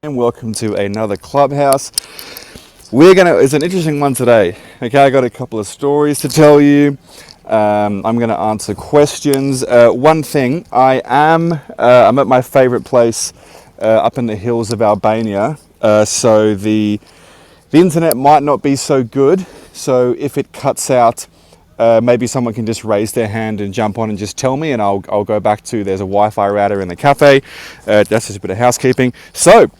and welcome to another Clubhouse. It's an interesting one today. Okay, I got a couple of stories to tell you. I'm gonna answer questions. One thing, I'm at my favorite place up in the hills of Albania. So the internet might not be so good. So if it cuts out, maybe someone can just raise their hand and jump on and just tell me, and I'll go back to, there's a Wi-Fi router in the cafe. That's just a bit of housekeeping. So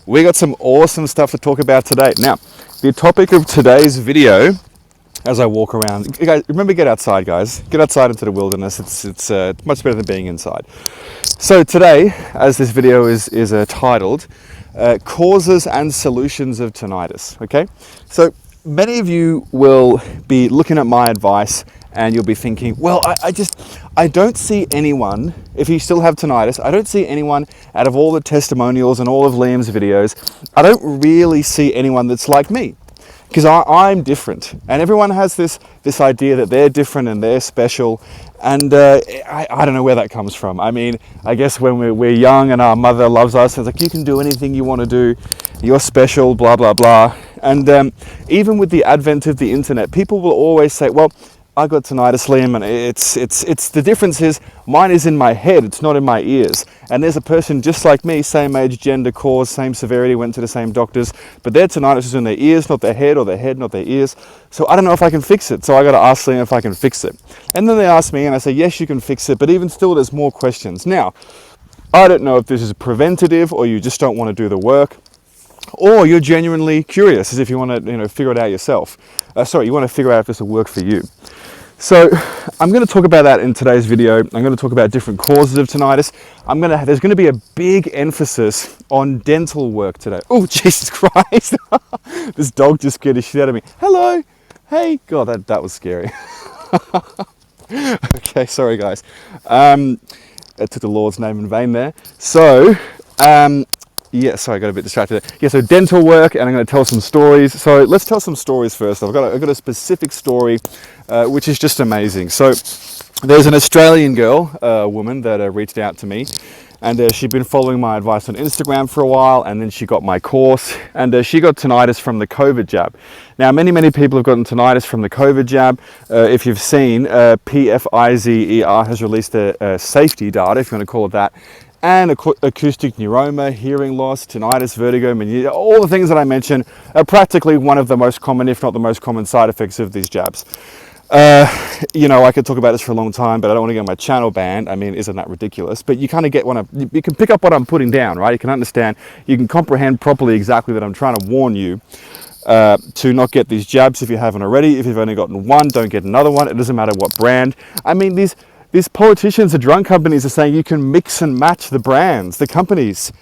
we got some awesome stuff to talk about today. Now, the topic of today's video, as I walk around, guys, remember, get outside, guys. Get outside into the wilderness. It's much better than being inside. So today, as this video is titled, causes and solutions of tinnitus. Okay, so many of you will be looking at my advice and you'll be thinking, well, I don't see anyone, if you still have tinnitus, I don't see anyone out of all the testimonials and all of Liam's videos, I don't really see anyone that's like me. Because I'm different, and everyone has this idea that they're different and they're special, and I don't know where that comes from. I mean, I guess when we're young and our mother loves us, and it's like, you can do anything you want to do, you're special, blah, blah, blah. And even with the advent of the internet, people will always say, well, I got tinnitus, Liam, and it's the difference is mine is in my head, it's not in my ears. And there's a person just like me, same age, gender, cause, same severity, went to the same doctors, but their tinnitus is in their ears, not their head, or their head, not their ears. So I don't know if I can fix it. So I got to ask Liam if I can fix it. And then they ask me, and I say, yes, you can fix it, but even still, there's more questions. Now, I don't know if this is preventative, or you just don't want to do the work, or you're genuinely curious, as if you want to, figure it out yourself. You want to figure out if this will work for you. So I'm going to talk about that in today's video. I'm going to talk about different causes of tinnitus. There's going to be a big emphasis on dental work today. Oh, Jesus Christ. This dog just scared the shit out of me. Hello. Hey. God, that was scary. Okay, sorry guys. I took the Lord's name in vain there. So, yeah, sorry, I got a bit distracted there. Yeah, so dental work, and I'm going to tell some stories. So let's tell some stories first. I've got a specific story, which is just amazing. So there's an Australian girl, a woman, that reached out to me, and she'd been following my advice on Instagram for a while, and then she got my course, and she got tinnitus from the COVID jab. Now, many people have gotten tinnitus from the COVID jab. If you've seen, PFIZER has released their safety data, if you want to call it that, and acoustic neuroma, hearing loss, tinnitus, vertigo, meningitis, all the things that I mentioned are practically one of the most common, if not the most common, side effects of these jabs. I could talk about this for a long time, but I don't want to get my channel banned. I mean, isn't that ridiculous? But you kind of you can pick up what I'm putting down, right? You can understand, you can comprehend properly exactly that I'm trying to warn you to not get these jabs if you haven't already. If you've only gotten one, don't get another one. It doesn't matter what brand. I mean, these politicians, the drug companies, are saying you can mix and match the brands, the companies.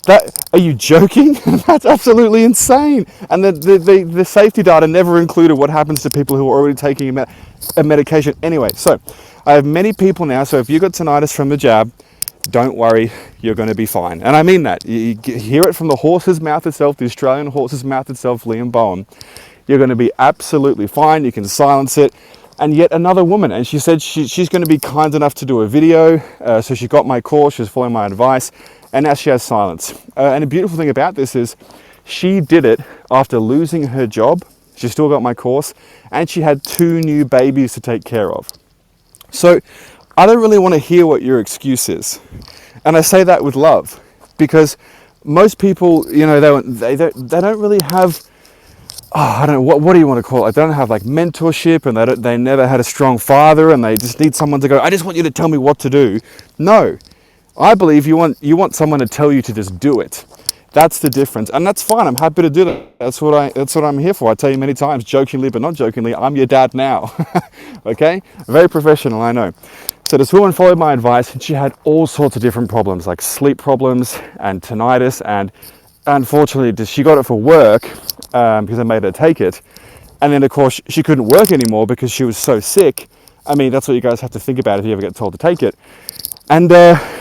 Are you joking? That's absolutely insane. And the safety data never included what happens to people who are already taking a medication. Anyway, so I have many people now. So if you got tinnitus from the jab, don't worry, you're going to be fine. And I mean that. You hear it from the horse's mouth itself, the Australian horse's mouth itself, Liam Bowen. You're going to be absolutely fine. You can silence it. And yet another woman, and she said she's going to be kind enough to do a video. So she got my course, she was following my advice, and now she has silence. And the beautiful thing about this is she did it after losing her job. She still got my course, and she had 2 new babies to take care of. So I don't really want to hear what your excuse is. And I say that with love, because most people, they don't really have, I don't know, what do you want to call it? They don't have like mentorship, and they never had a strong father, and they just need someone to go, I just want you to tell me what to do. No, I believe you want someone to tell you to just do it. That's the difference, and that's fine. I'm happy to do that. That's what I'm here for. I tell you many times, jokingly but not jokingly, I'm your dad now. Okay, very professional, I know. So this woman followed my advice, and she had all sorts of different problems, like sleep problems and tinnitus, and unfortunately she got it for work because I made her take it, and then of course she couldn't work anymore because she was so sick. I mean, that's what you guys have to think about if you ever get told to take it. And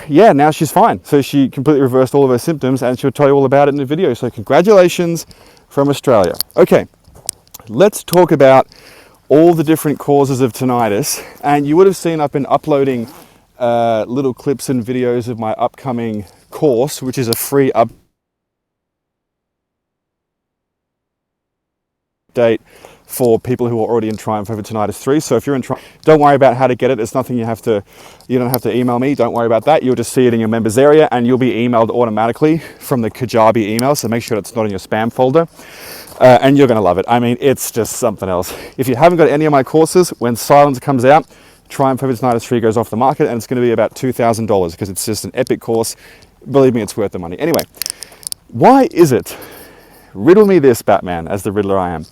yeah, now she's fine. So she completely reversed all of her symptoms, and she'll tell you all about it in the video. So congratulations from Australia. Okay, let's talk about all the different causes of tinnitus. And you would have seen I've been uploading little clips and videos of my upcoming course, which is a free update for people who are already in Triumph over Tinnitus 3. So if you're in Triumph, don't worry about how to get it. It's nothing you don't have to email me. Don't worry about that. You'll just see it in your members area and you'll be emailed automatically from the Kajabi email. So make sure it's not in your spam folder. And you're going to love it. I mean, it's just something else. If you haven't got any of my courses, when Silence comes out, Triumph over Tinnitus 3 goes off the market and it's going to be about $2,000 because it's just an epic course. Believe me, it's worth the money. Anyway, why is it, riddle me this, Batman, as the Riddler I am,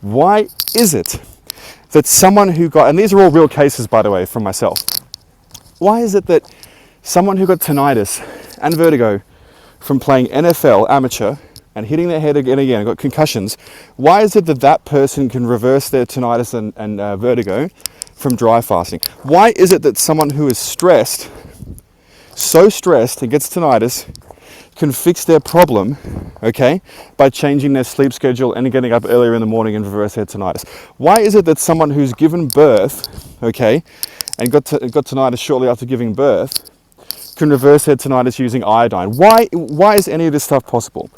why is it that someone who got, and these are all real cases, by the way, from myself, why is it that someone who got tinnitus and vertigo from playing NFL amateur and hitting their head again and again, got concussions, why is it that that person can reverse their tinnitus and vertigo from dry fasting? Why is it that someone who is stressed, so stressed and gets tinnitus, can fix their problem, okay, by changing their sleep schedule and getting up earlier in the morning and reverse their tinnitus? Why is it that someone who's given birth, okay, and got tinnitus shortly after giving birth, can reverse their tinnitus using iodine? Why is any of this stuff possible?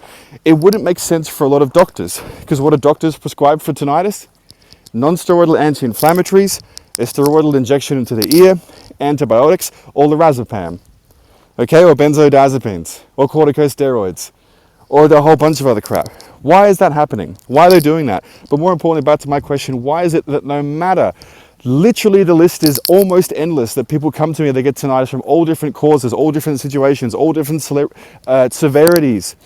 It wouldn't make sense for a lot of doctors, because what do doctors prescribe for tinnitus? Non-steroidal anti-inflammatories, a steroidal injection into the ear, antibiotics, or lorazepam. Okay, or benzodiazepines, or corticosteroids, or a whole bunch of other crap. Why is that happening? Why are they doing that? But more importantly, back to my question, why is it that no matter, literally the list is almost endless, that people come to me, they get tinnitus from all different causes, all different situations, all different severities.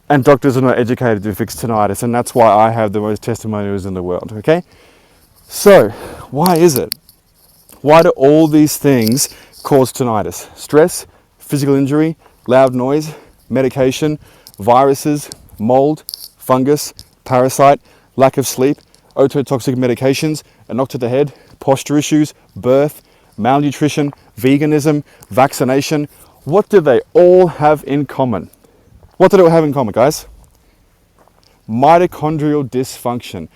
And doctors are not educated to fix tinnitus, and that's why I have the most testimonials in the world, okay? So, why is it? Why do all these things cause tinnitus? Stress, physical injury, loud noise, medication, viruses, mold, fungus, parasite, lack of sleep, ototoxic medications, a knock to the head, posture issues, birth, malnutrition, veganism, vaccination. What do they all have in common? What do they all have in common, guys? Mitochondrial dysfunction.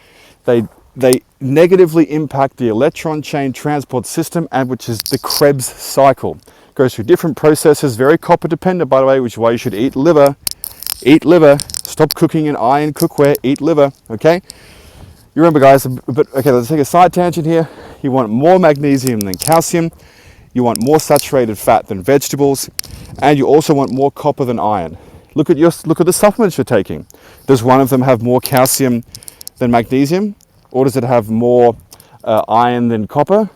They negatively impact the electron chain transport system, and which is the Krebs cycle. Goes through different processes, very copper dependent, by the way, which is why you should eat liver. Eat liver. Stop cooking in iron cookware. Eat liver, okay? You remember, guys, but okay, let's take a side tangent here. You want more magnesium than calcium. You want more saturated fat than vegetables. And you also want more copper than iron. Look at the supplements you're taking. Does one of them have more calcium than magnesium? Or does it have more iron than copper?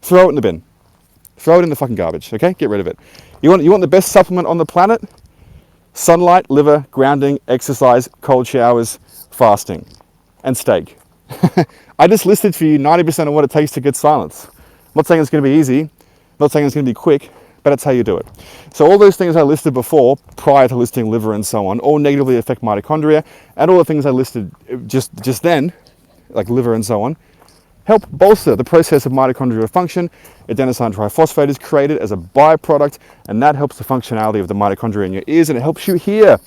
Throw it in the bin. Throw it in the fucking garbage, okay? Get rid of it. You want the best supplement on the planet? Sunlight, liver, grounding, exercise, cold showers, fasting, and steak. I just listed for you 90% of what it takes to get silence. I'm not saying it's going to be easy. I'm not saying it's going to be quick. But that's how you do it. So all those things I listed before, prior to listing liver and so on, all negatively affect mitochondria, and all the things I listed just then, like liver and so on, help bolster the process of mitochondrial function. Adenosine triphosphate is created as a byproduct, and that helps the functionality of the mitochondria in your ears, and it helps you hear,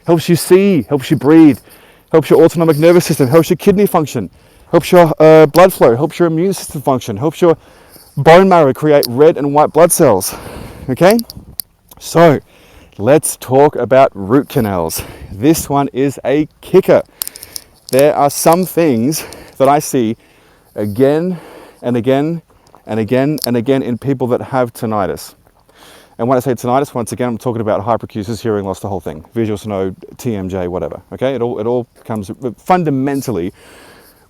helps you see, helps you breathe, helps your autonomic nervous system, helps your kidney function, helps your blood flow, helps your immune system function, helps your bone marrow create red and white blood cells, okay? So let's talk about root canals. This one is a kicker. There are some things that I see again and again and again and again in people that have tinnitus. And when I say tinnitus, once again, I'm talking about hyperacusis, hearing loss, the whole thing, visual snowed, TMJ, whatever, okay? It all comes fundamentally,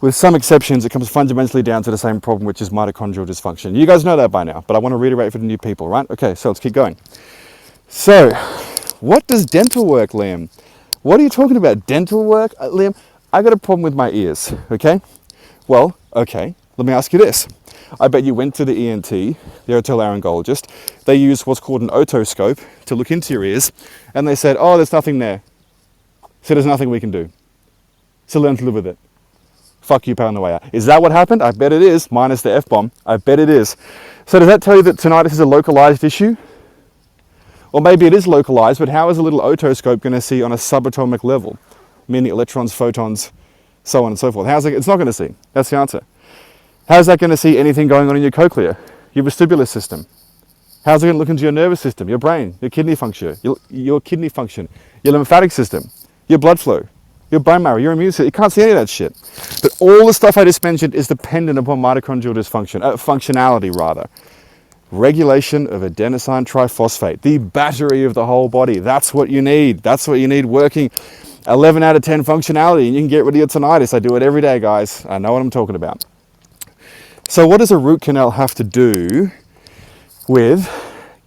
with some exceptions, it comes fundamentally down to the same problem, which is mitochondrial dysfunction. You guys know that by now, but I want to reiterate for the new people, right? Okay, so let's keep going. So, what does dental work, Liam? What are you talking about? Dental work? Liam, I got a problem with my ears, okay? Well, okay, let me ask you this. I bet you went to the ENT, the otolaryngologist. They use what's called an otoscope to look into your ears, and they said, oh, there's nothing there. So there's nothing we can do. So learn to live with it. Fuck you, pal, on the way out. Is that what happened? I bet it is, minus the F-bomb. I bet it is. So does that tell you that tinnitus is a localized issue? Or maybe it is localized, but how is a little otoscope going to see on a subatomic level? Meaning electrons, photons, so on and so forth. How's it? It's not going to see. That's the answer. How's that going to see anything going on in your cochlea, your vestibular system? How's it going to look into your nervous system, your brain, your kidney function, your lymphatic system, your blood flow, your bone marrow, your immune system? You can't see any of that shit. But all the stuff I just mentioned is dependent upon mitochondrial dysfunction, functionality rather. Regulation of adenosine triphosphate, the battery of the whole body. That's what you need. That's what you need working. 11 out of 10 functionality, and you can get rid of your tinnitus. I do it every day, guys. I know what I'm talking about. So what does a root canal have to do with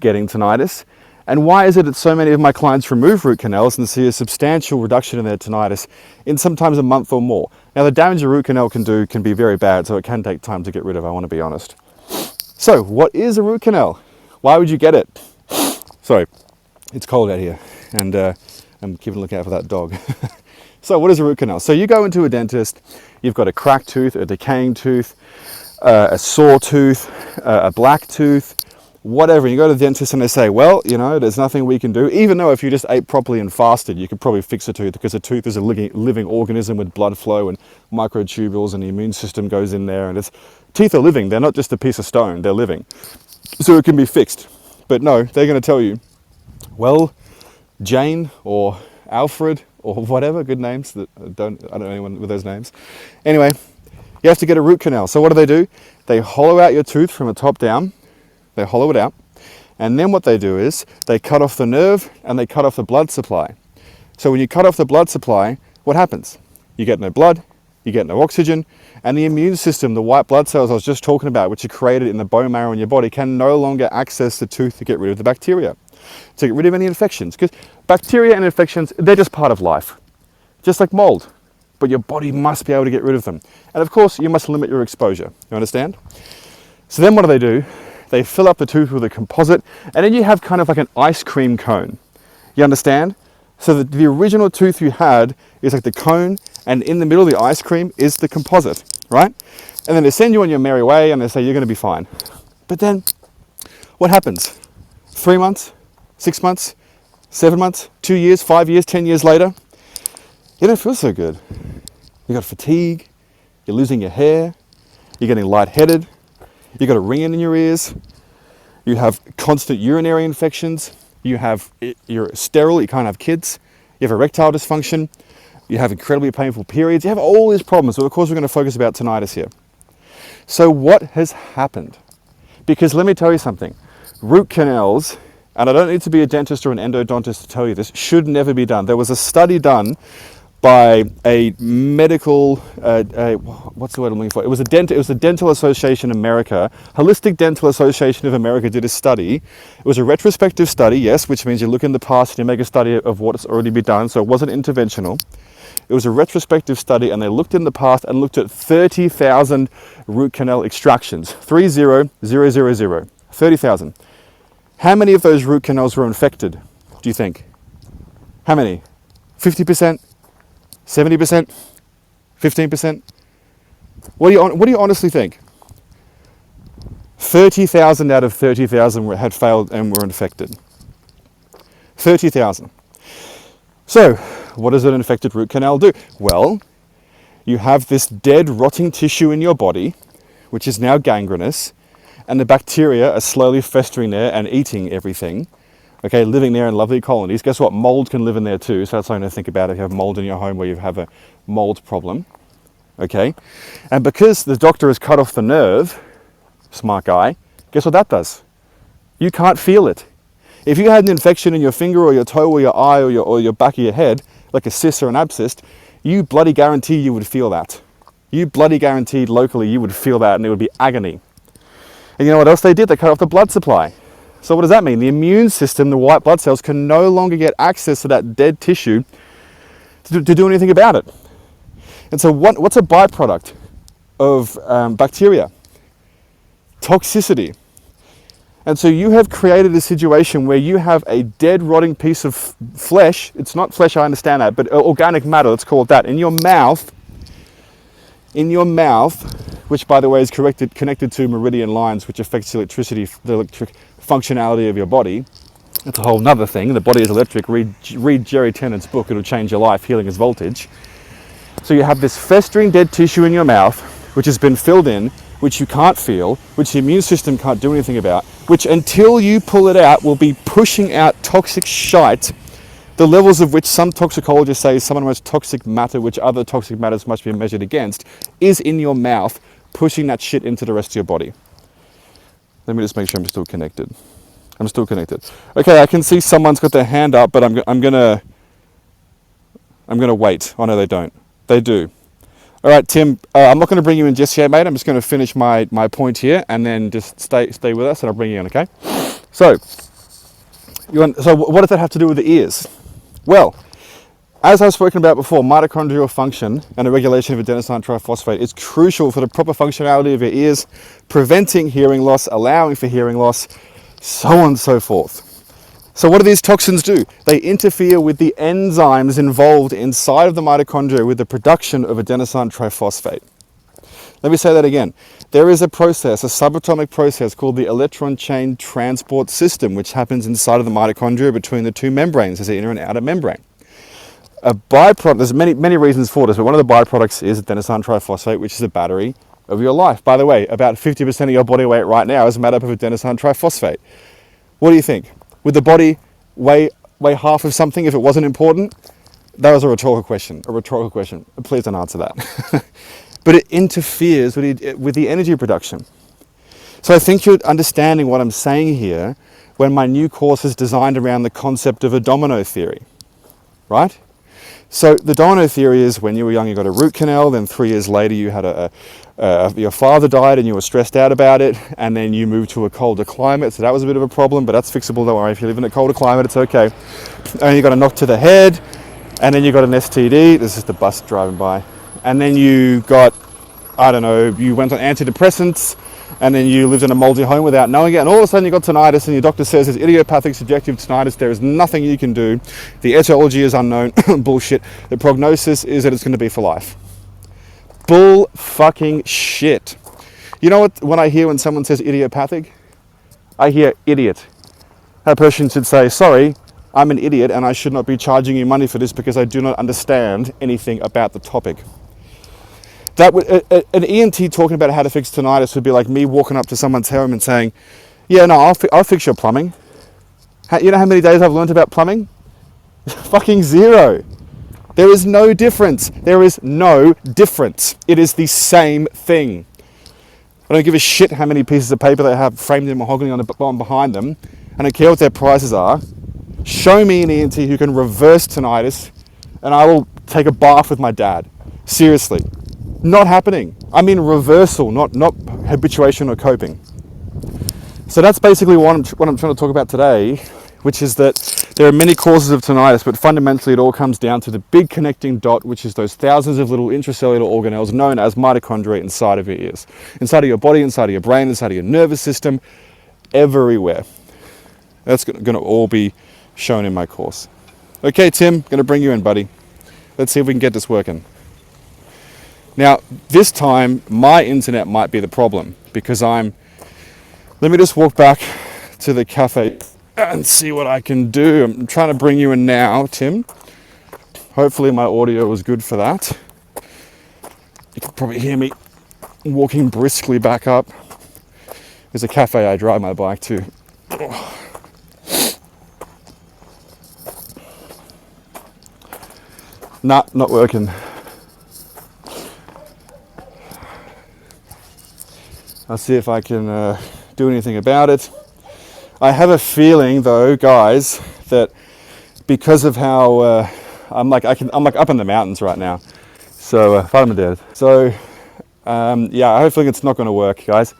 getting tinnitus? And why is it that so many of my clients remove root canals and see a substantial reduction in their tinnitus in sometimes a month or more? Now, the damage a root canal can do can be very bad, so it can take time to get rid of, I want to be honest. So, what is a root canal? Why would you get it? Sorry, it's cold out here, and I'm keeping a lookout for that dog. So, what is a root canal? So, you go into a dentist, you've got a cracked tooth, a decaying tooth, a sore tooth, a black tooth, whatever. You go to the dentist and they say, well, you know, there's nothing we can do. Even though if you just ate properly and fasted, you could probably fix a tooth, because a tooth is a living organism with blood flow and microtubules, and the immune system goes in there. And teeth are living. They're not just a piece of stone. They're living. So it can be fixed. But no, they're going to tell you, well, Jane or Alfred or whatever, good names that I don't know anyone with those names. Anyway, you have to get a root canal. So what do? They hollow out your tooth from the top down. They hollow it out. And then what they do is they cut off the nerve and they cut off the blood supply. So when you cut off the blood supply, what happens? You get no blood, you get no oxygen, and the immune system, the white blood cells I was just talking about, which are created in the bone marrow in your body, can no longer access the tooth to get rid of the bacteria, to get rid of any infections. Because bacteria and infections, they're just part of life. Just like mold. But your body must be able to get rid of them. And of course, you must limit your exposure. You understand? So then what do? They fill up the tooth with a composite, and then you have kind of like an ice cream cone. You understand? So the original tooth you had is like the cone, and in the middle of the ice cream is the composite, right? And then they send you on your merry way, and they say you're going to be fine. But then, what happens? 3 months, 6 months, 7 months, 2 years, 5 years, 10 years later, you don't feel so good. You got fatigue, you're losing your hair, you're getting lightheaded, you got a ringing in your ears, you have constant urinary infections, you're sterile, you can't have kids, you have erectile dysfunction, you have incredibly painful periods, you have all these problems. But of course we're going to focus about tinnitus here. So what has happened? Because let me tell you something, root canals, and I don't need to be a dentist or an endodontist to tell you this, should never be done. There was a study done by a medical, what's the word I'm looking for? It was the Dental Association America, Holistic Dental Association of America did a study. It was a retrospective study, yes, which means you look in the past and you make a study of what's already been done, so it wasn't interventional. It was a retrospective study, and they looked in the past and looked at 30,000 root canal extractions, 30,000. 30,000. How many of those root canals were infected, do you think? How many? 50%? 70%? 15%? What do you honestly think? 30,000 out of 30,000 had failed and were infected. 30,000. So, what does an infected root canal do? Well, you have this dead, rotting tissue in your body, which is now gangrenous, and the bacteria are slowly festering there and eating everything. Okay, living there in lovely colonies. Guess what? Mold can live in there too. So that's something to think about if you have mold in your home, where you have a mold problem. Okay, and because the doctor has cut off the nerve, smart guy, guess what that does? You can't feel it. If you had an infection in your finger or your toe or your eye or your back of your head, like a cyst or an abscess, you bloody guarantee you would feel that. You bloody guaranteed locally you would feel that, and it would be agony. And you know what else they did? They cut off the blood supply. So what does that mean? The immune system, the white blood cells, can no longer get access to that dead tissue to do anything about it. And so what's a byproduct of bacteria? Toxicity. And so you have created a situation where you have a dead, rotting piece of flesh. It's not flesh, I understand that, but organic matter, let's call it that, in your mouth, which by the way is connected to meridian lines, which affects the electric functionality of your body. That's a whole nother thing. The body is electric. Read Jerry Tennant's book. It'll change your life. Healing is voltage. So you have this festering dead tissue in your mouth, which has been filled in which you can't feel, which the immune system can't do anything about, which until you pull it out will be pushing out toxic shite, the levels of which some toxicologists say some of the most toxic matter, which other toxic matters must be measured against, is in your mouth, pushing that shit into the rest of your body. Let me just make sure I'm still connected. I'm still connected. Okay, I can see someone's got their hand up, but I'm gonna wait. Oh no, they don't. They do. All right, Tim. I'm not going to bring you in just yet, mate. I'm just going to finish my point here, and then just stay with us, and I'll bring you in. Okay. So, what does that have to do with the ears? Well, as I've spoken about before, mitochondrial function and the regulation of adenosine triphosphate is crucial for the proper functionality of your ears, preventing hearing loss, allowing for hearing loss, so on and so forth. So what do these toxins do? They interfere with the enzymes involved inside of the mitochondria with the production of adenosine triphosphate. Let me say that again. There is a process, a subatomic process called the electron chain transport system, which happens inside of the mitochondria between the two membranes, there's the inner and outer membrane. A byproduct, there's many reasons for this, but one of the byproducts is adenosine triphosphate, which is a battery of your life. By the way, about 50% of your body weight right now is made up of adenosine triphosphate. What do you think? Would the body weigh half of something if it wasn't important? That was a rhetorical question. Please don't answer that. But it interferes with the energy production. So I think you're understanding what I'm saying here when my new course is designed around the concept of a domino theory, right? So the domino theory is when you were young, you got a root canal, then 3 years later you had your father died and you were stressed out about it, and then you moved to a colder climate, so that was a bit of a problem, but that's fixable, don't worry, if you live in a colder climate, it's okay. And you got a knock to the head, and then you got an STD, this is the bus driving by, and then you got, I don't know, you went on antidepressants, and then you lived in a moldy home without knowing it, and all of a sudden you got tinnitus, and your doctor says it's idiopathic subjective tinnitus, there is nothing you can do, the etiology is unknown, bullshit, the prognosis is that it's going to be for life. Bull fucking shit. You know what, when someone says idiopathic, I hear idiot. That person should say, sorry, I'm an idiot and I should not be charging you money for this because I do not understand anything about the topic. That would, an ENT talking about how to fix tinnitus would be like me walking up to someone's home and saying, yeah, no, I'll fix your plumbing. You know how many days I've learned about plumbing? Fucking 0. There is no difference. There is no difference. It is the same thing. I don't give a shit how many pieces of paper they have framed in mahogany on the bottom behind them. I don't care what their prices are. Show me an ENT who can reverse tinnitus and I will take a bath with my dad. Seriously. Not happening. I mean reversal, not habituation or coping. So that's basically what I'm trying to talk about today, which is that there are many causes of tinnitus, but fundamentally it all comes down to the big connecting dot, which is those thousands of little intracellular organelles known as mitochondria inside of your ears, inside of your body, inside of your brain, inside of your nervous system, everywhere. That's going to all be shown in my course. Okay, Tim, going to bring you in, buddy. Let's see if we can get this working. Now, this time, my internet might be the problem because let me just walk back to the cafe and see what I can do. I'm trying to bring you in now, Tim. Hopefully my audio was good for that. You can probably hear me walking briskly back up. There's a cafe I drive my bike to. Nah, not working. I'll see if I can do anything about it. I have a feeling, though, guys, that because of how I'm like up in the mountains right now. So, pardon my dad. So, yeah, I have a feeling it's not going to work, guys.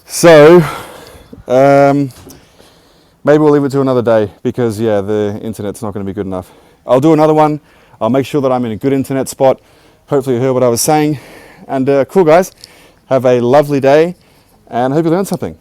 So, maybe we'll leave it to another day because, yeah, the internet's not going to be good enough. I'll do another one. I'll make sure that I'm in a good internet spot. Hopefully you heard what I was saying. And cool, guys. Have a lovely day and I hope you learned something.